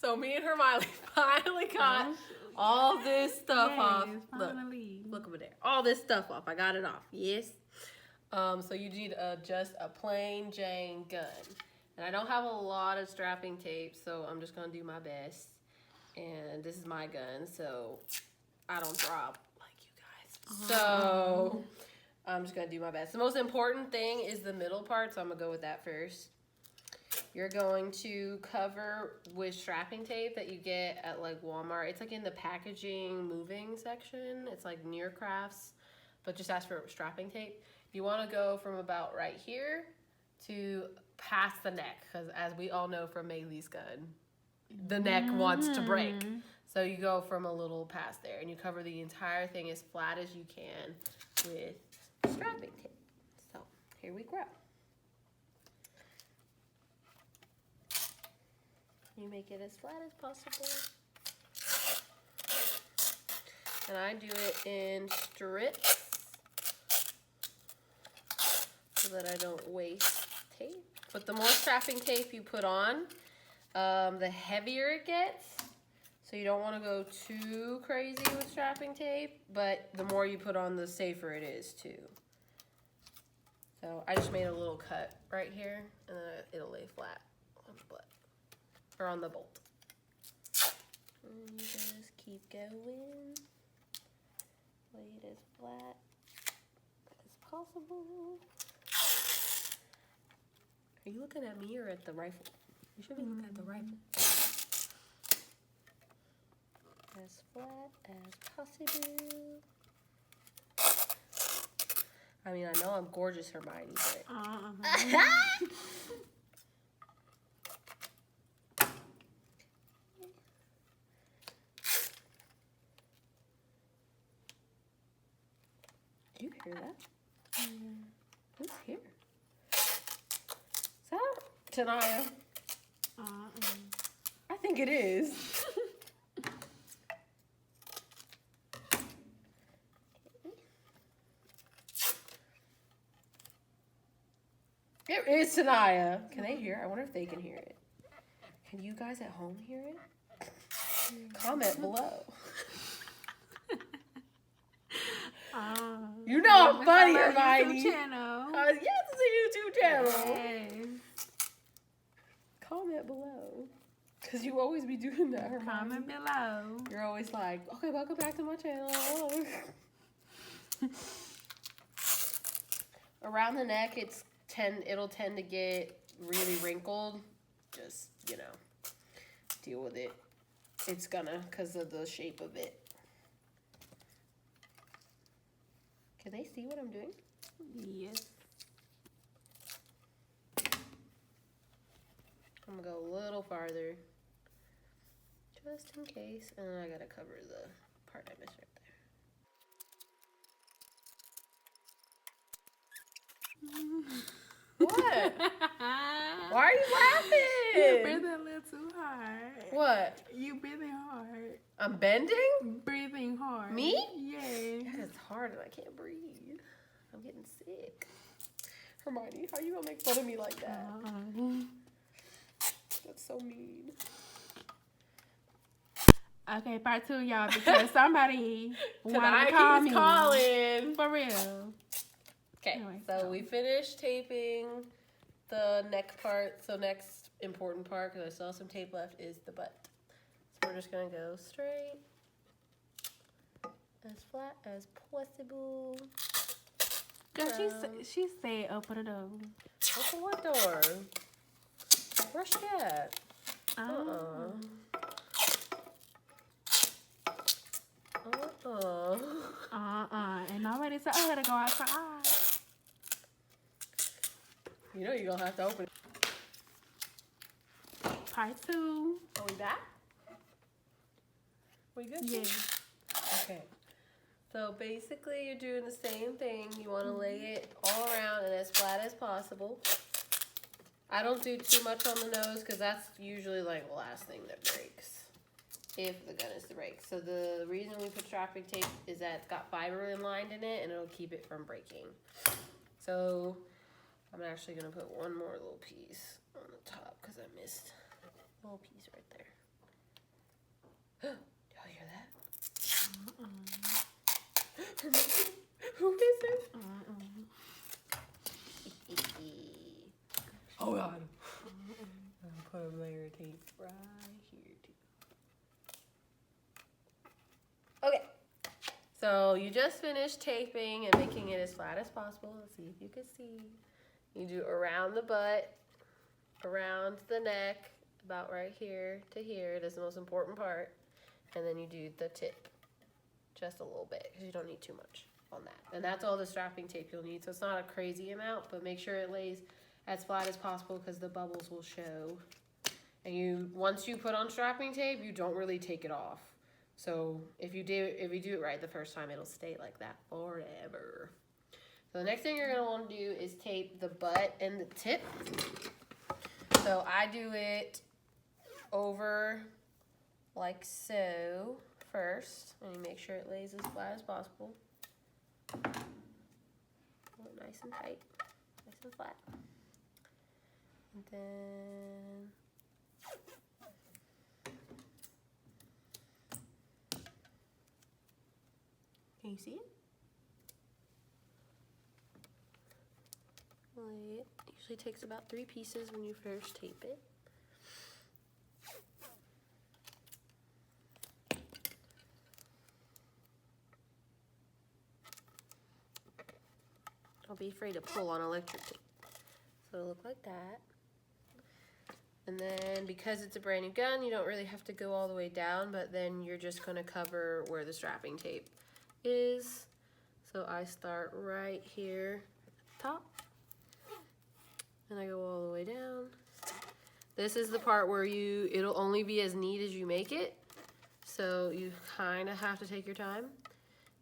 So me and Hermione finally got all this stuff off. Finally. Look over there. All this stuff off. I got it off. Yes. So you need just a plain Jane gun. And I don't have a lot of strapping tape, so I'm just going to do my best. And this is my gun, so I don't drop like you guys. So I'm just going to do my best. The most important thing is the middle part, so I'm going to go with that first. You're going to cover with strapping tape that you get at like Walmart. It's like in the packaging moving section. It's like near crafts, but just ask for strapping tape. You want to go from about right here to past the neck, because as we all know from Maylee's gun, the neck wants to break. So you go from a little past there, and you cover the entire thing as flat as you can with strapping tape. So here we go. You make it as flat as possible. And I do it in strips so that I don't waste tape. But the more strapping tape you put on, the heavier it gets. So you don't want to go too crazy with strapping tape, but the more you put on, the safer it is too. So I just made a little cut right here, and then it'll lay flat on the butt. Or on the bolt. And you just keep going. Lay it as flat as possible. Are you looking at me or at the rifle? You should be looking at the rifle. As flat as possible. I mean, I know I'm gorgeous, Hermione, but... Do you hear that? Who's here? Is that Tanaya? I think it is. It is Tanaya. Can they hear? I wonder if they can hear it. Can you guys at home hear it? Comment below. You know I'm funny, Hermione. Channel. Yes, it's a YouTube channel. Yes. Comment below. Because you always be doing that, Hermione. Comment below. You're always like, okay, welcome back to my channel. Around the neck, it'll tend to get really wrinkled. Just, deal with it. It's gonna, because of the shape of it. Can they see what I'm doing? Yes. I'm gonna go a little farther. Just in case. And then I gotta cover the part I missed right there. What? Why are you laughing? You breathing a little too hard. What? You breathing hard. I'm bending? Breathing hard. Me? Yes. It's hard and I can't breathe. I'm getting sick. Hermione, how you gonna make fun of me like that? That's so mean. Okay, part 2, y'all, because somebody wanted Tonight to call he's me. calling. For real. Okay, Anyway, so we finished taping the neck part. So next important part, because I still have some tape left, is the butt. So we're just gonna go straight, as flat as possible. Girl, she said open the door. Open what door? Where's she at? And nobody said I gotta go outside. You know you're gonna have to open it. Part 2. Are we back? We good? Yeah. Okay. So basically you're doing the same thing. You want to lay it all around and as flat as possible. I don't do too much on the nose because that's usually like the last thing that breaks. If the gun is to break. So the reason we put strapping tape is that it's got fiber lined in it and it'll keep it from breaking. So I'm actually going to put one more little piece on the top because I missed a little piece right there. Who is it? Oh God. I'll put a layer of tape right here too. Okay. So you just finished taping and making it as flat as possible. Let's see if you can see. You do around the butt, around the neck, about right here to here. That's the most important part. And then you do the tip just a little bit because you don't need too much on that. And that's all the strapping tape you'll need. So it's not a crazy amount, but make sure it lays as flat as possible because the bubbles will show. And once you put on strapping tape, you don't really take it off. So if you do it right the first time, it'll stay like that forever. So the next thing you're gonna want to do is tape the butt and the tip. So I do it over like so first, and you make sure it lays as flat as possible. Nice and tight, nice and flat. And then can you see it? It usually takes about 3 pieces when you first tape it. Don't be afraid to pull on electric tape. So it'll look like that. And then because it's a brand new gun, you don't really have to go all the way down, but then you're just gonna cover where the strapping tape is. So I start right here at the top, and I go all the way down. This is the part where it'll only be as neat as you make it. So you kind of have to take your time,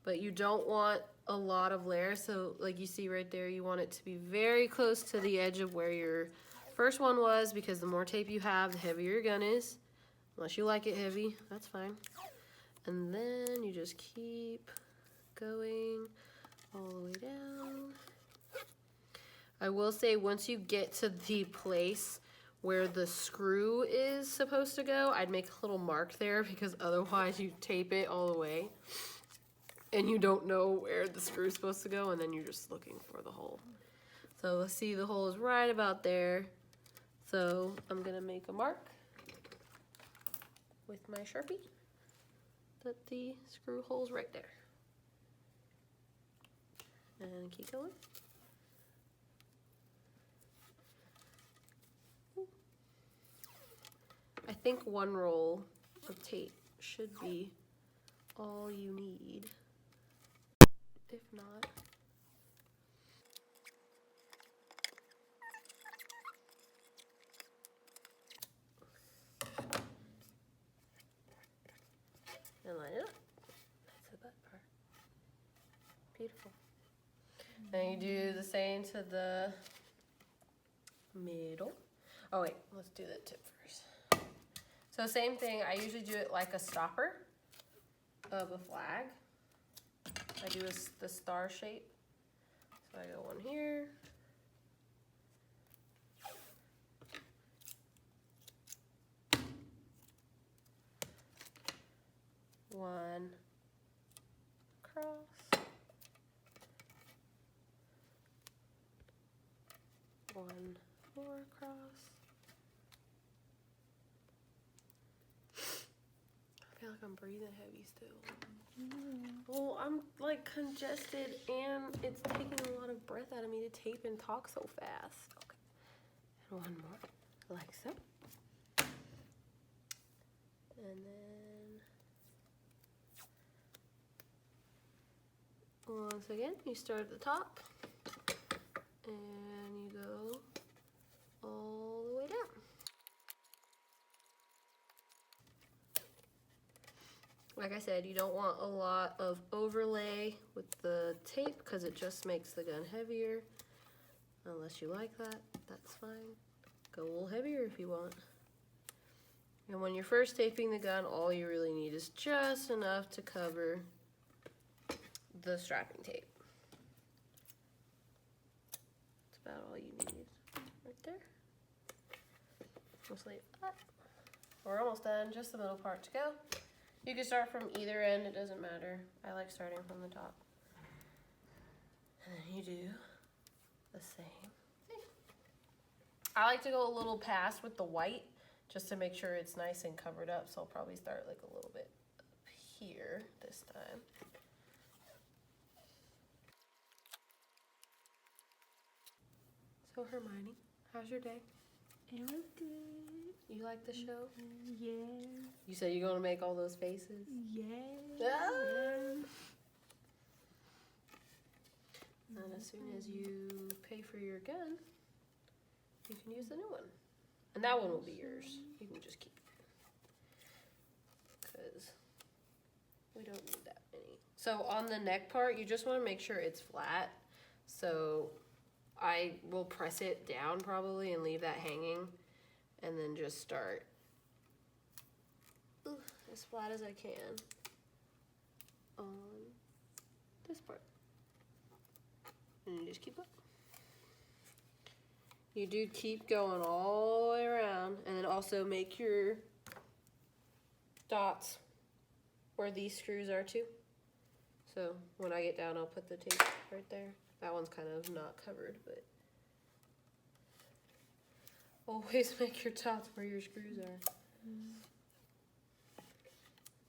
but you don't want a lot of layers. So like you see right there, you want it to be very close to the edge of where your first one was, because the more tape you have, the heavier your gun is. Unless you like it heavy, that's fine. And then you just keep going all the way down. I will say, once you get to the place where the screw is supposed to go, I'd make a little mark there, because otherwise you tape it all the way and you don't know where the screw is supposed to go, and then you're just looking for the hole. So let's see, the hole is right about there. So I'm gonna make a mark with my Sharpie that the screw hole's right there. And keep going. I think 1 roll of tape should be all you need. If not, and line it up. That's the butt part. Beautiful. And you do the same to the middle. Oh wait, let's do the tip first. So same thing, I usually do it like a stopper of a flag. I do the star shape. So I go 1 here. One across. 1 more across. I feel like I'm breathing heavy still. Well, I'm like congested and it's taking a lot of breath out of me to tape and talk so fast. Okay. And 1 more, like so. And then once again, you start at the top and you go all the way down. Like I said, you don't want a lot of overlay with the tape because it just makes the gun heavier. Unless you like that, that's fine. Go a little heavier if you want. And when you're first taping the gun, all you really need is just enough to cover the strapping tape. That's about all you need right there. Just like that. We're almost done, just the middle part to go. You can start from either end, it doesn't matter. I like starting from the top. And then you do the same thing. I like to go a little past with the white just to make sure it's nice and covered up. So I'll probably start like a little bit up here this time. So Hermione, how's your day? It was good. You like the show? Yeah. You said you're gonna make all those faces? Yeah. Ah! And as soon as you pay for your gun, you can use the new one. And that one will be yours. You can just keep it. Because we don't need that many. So on the neck part, you just want to make sure it's flat. So I will press it down probably and leave that hanging. And then just start as flat as I can on this part. And you just keep up. You do keep going all the way around, and then also make your dots where these screws are too. So when I get down, I'll put the tape right there. That one's kind of not covered, but always make your dots where your screws are.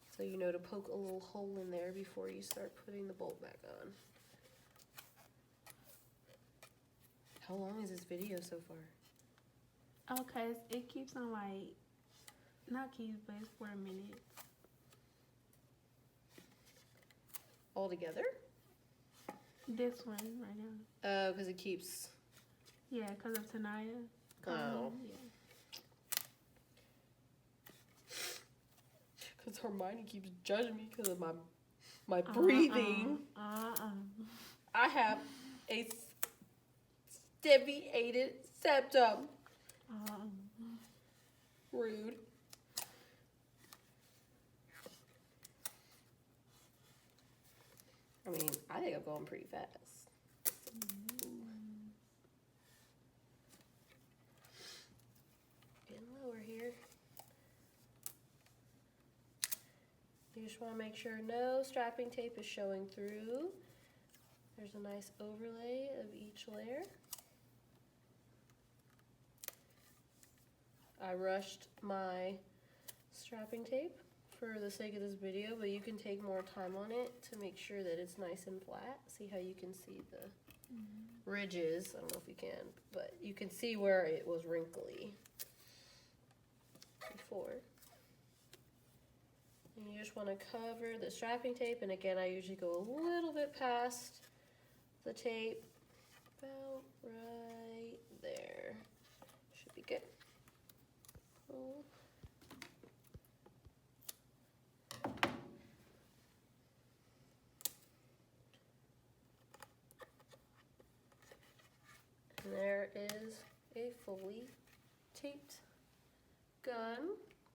So you know to poke a little hole in there before you start putting the bolt back on. How long is this video so far? Okay, it keeps on like, not keeps, but it's 4 minutes. All together? This one right now. Because it keeps... Yeah, because of Tanaya. Oh. Yeah. Because Hermione keeps judging me because of my breathing. I have a deviated septum. Rude. I mean, I think I'm going pretty fast. Getting lower here. You just want to make sure no strapping tape is showing through. There's a nice overlay of each layer. I rushed my strapping tape for the sake of this video, but you can take more time on it to make sure that it's nice and flat. See how you can see the ridges? I don't know if you can, but you can see where it was wrinkly before. And you just want to cover the strapping tape, and again, I usually go a little bit past the tape, about right there. Should be good. And there is a fully taped gun.